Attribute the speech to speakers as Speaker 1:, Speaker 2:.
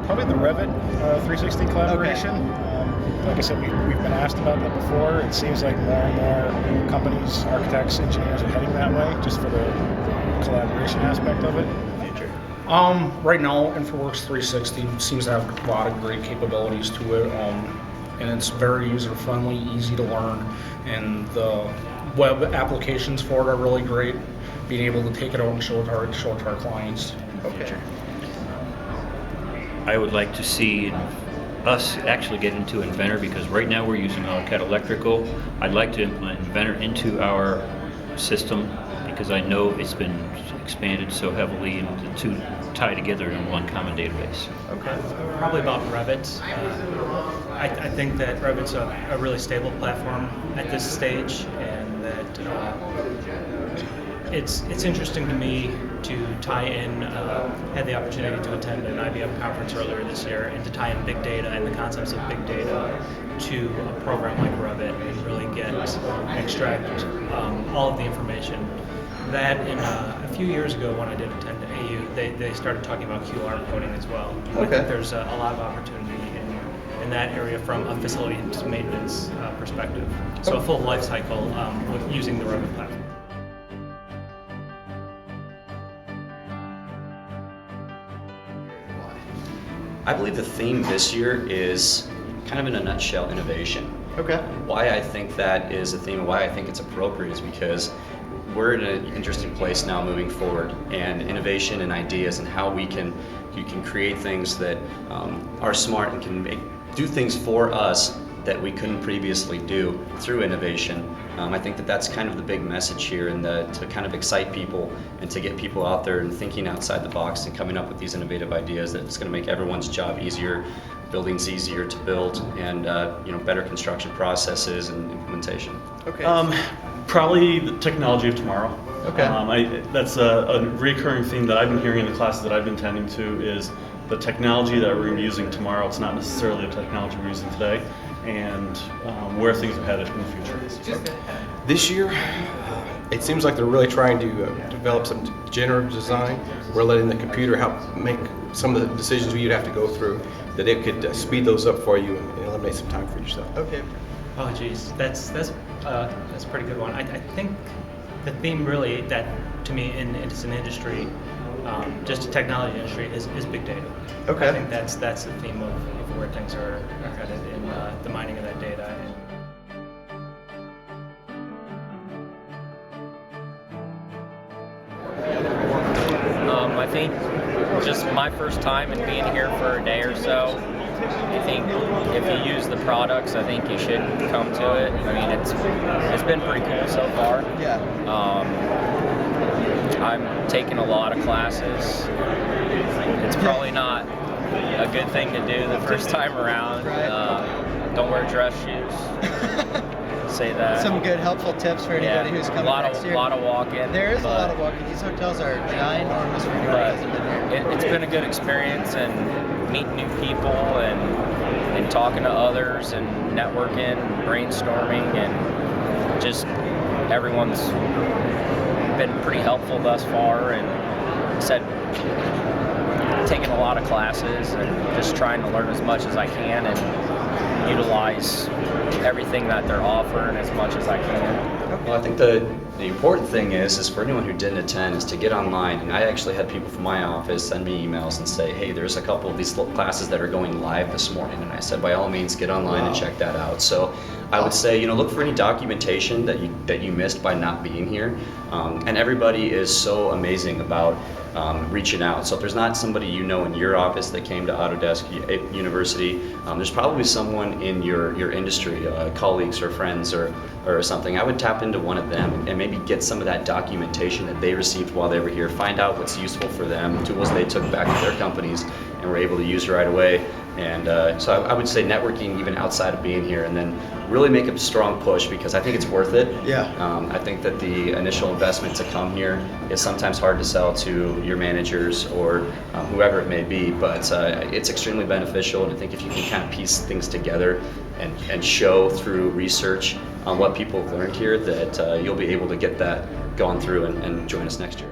Speaker 1: Probably the Revit 360 collaboration. Okay. Like I said, we've been asked about that before. It seems like more and more companies, architects, engineers are heading that way just for the collaboration aspect of it.
Speaker 2: Right now, InfoWorks 360 seems to have a lot of great capabilities to it, and it's very user-friendly, easy to learn, and the web applications for it are really great. Being able to take it out and show it to our clients.
Speaker 3: Okay.
Speaker 4: I would like to see us actually get into Inventor, because right now we're using AutoCAD Electrical. I'd like to implement Inventor into our system because I know it's been expanded so heavily and the two tie together in one common database.
Speaker 3: Okay.
Speaker 5: Probably about Revit. I think that Revit's a really stable platform at this stage, and that it's interesting to me to tie in, had the opportunity to attend an IBM conference earlier this year, and to tie in big data and the concepts of big data to a program like Revit and really get and extract all of the information. That in a few years ago when I did attend AU, they started talking about QR coding as well. I think there's a lot of opportunity in that area from a facility maintenance perspective. So a full life cycle with using the Revit platform.
Speaker 6: I believe the theme this year is kind of in a nutshell innovation.
Speaker 3: Okay.
Speaker 6: Why I think that is a theme and why I think it's appropriate is because we're in an interesting place now moving forward, and innovation and ideas and how you can create things that are smart and can do things for us that we couldn't previously do through innovation. I think that that's kind of the big message here, and to kind of excite people and to get people out there and thinking outside the box and coming up with these innovative ideas that's going to make everyone's job easier, buildings easier to build, and better construction processes and implementation.
Speaker 3: Okay.
Speaker 7: Probably the technology of tomorrow.
Speaker 3: Okay.
Speaker 7: That's a recurring theme that I've been hearing in the classes that I've been attending to is the technology that we're using tomorrow. It's not necessarily the technology we're using today, and where things are headed in the future.
Speaker 3: Okay.
Speaker 8: This year, it seems like they're really trying to develop some generative design. We're letting the computer help make some of the decisions you'd have to go through, that it could speed those up for you and eliminate some time for yourself.
Speaker 3: Okay.
Speaker 5: Oh geez, that's a pretty good one. I think the theme really that to me it's an industry, just a technology industry is big data.
Speaker 3: Okay.
Speaker 5: I think that's the theme of where things are headed in the mining of that data.
Speaker 9: I think just my first time and being here for a day or so, I think if you use the products, I think you should come to it. I mean, it's been pretty cool so far.
Speaker 3: Yeah.
Speaker 9: I'm taking a lot of classes. It's probably not a good thing to do the first time around.
Speaker 3: Right.
Speaker 9: Don't wear dress shoes. Say that.
Speaker 3: Some good helpful tips for anybody who's coming next year.
Speaker 9: A lot of walking.
Speaker 3: There is a lot of walking. These hotels are ginormous for anybody who hasn't been here.
Speaker 9: It's been a good experience, and meeting new people and talking to others and networking and brainstorming, and just everyone's been pretty helpful thus far, and said taking a lot of classes and just trying to learn as much as I can and utilize everything that they're offering as much as I can.
Speaker 6: Well, I think the important thing is for anyone who didn't attend is to get online. And I actually had people from my office send me emails and say, hey, there's a couple of these classes that are going live this morning. And I said, by all means, get online and check that out. So I would say, look for any documentation that you missed by not being here. And everybody is so amazing about reaching out. So if there's not somebody in your office that came to Autodesk University, there's probably someone in your industry, colleagues or friends or something. I would tap into one of them and maybe get some of that documentation that they received while they were here, find out what's useful for them, tools they took back to their companies, and and were able to use it right away. And so I would say networking even outside of being here, and then really make a strong push, because I think it's worth it.
Speaker 3: Yeah.
Speaker 6: I think that the initial investment to come here is sometimes hard to sell to your managers or whoever it may be, but it's extremely beneficial. And I think if you can kind of piece things together and show through research on what people have learned here, that you'll be able to get that gone through and join us next year.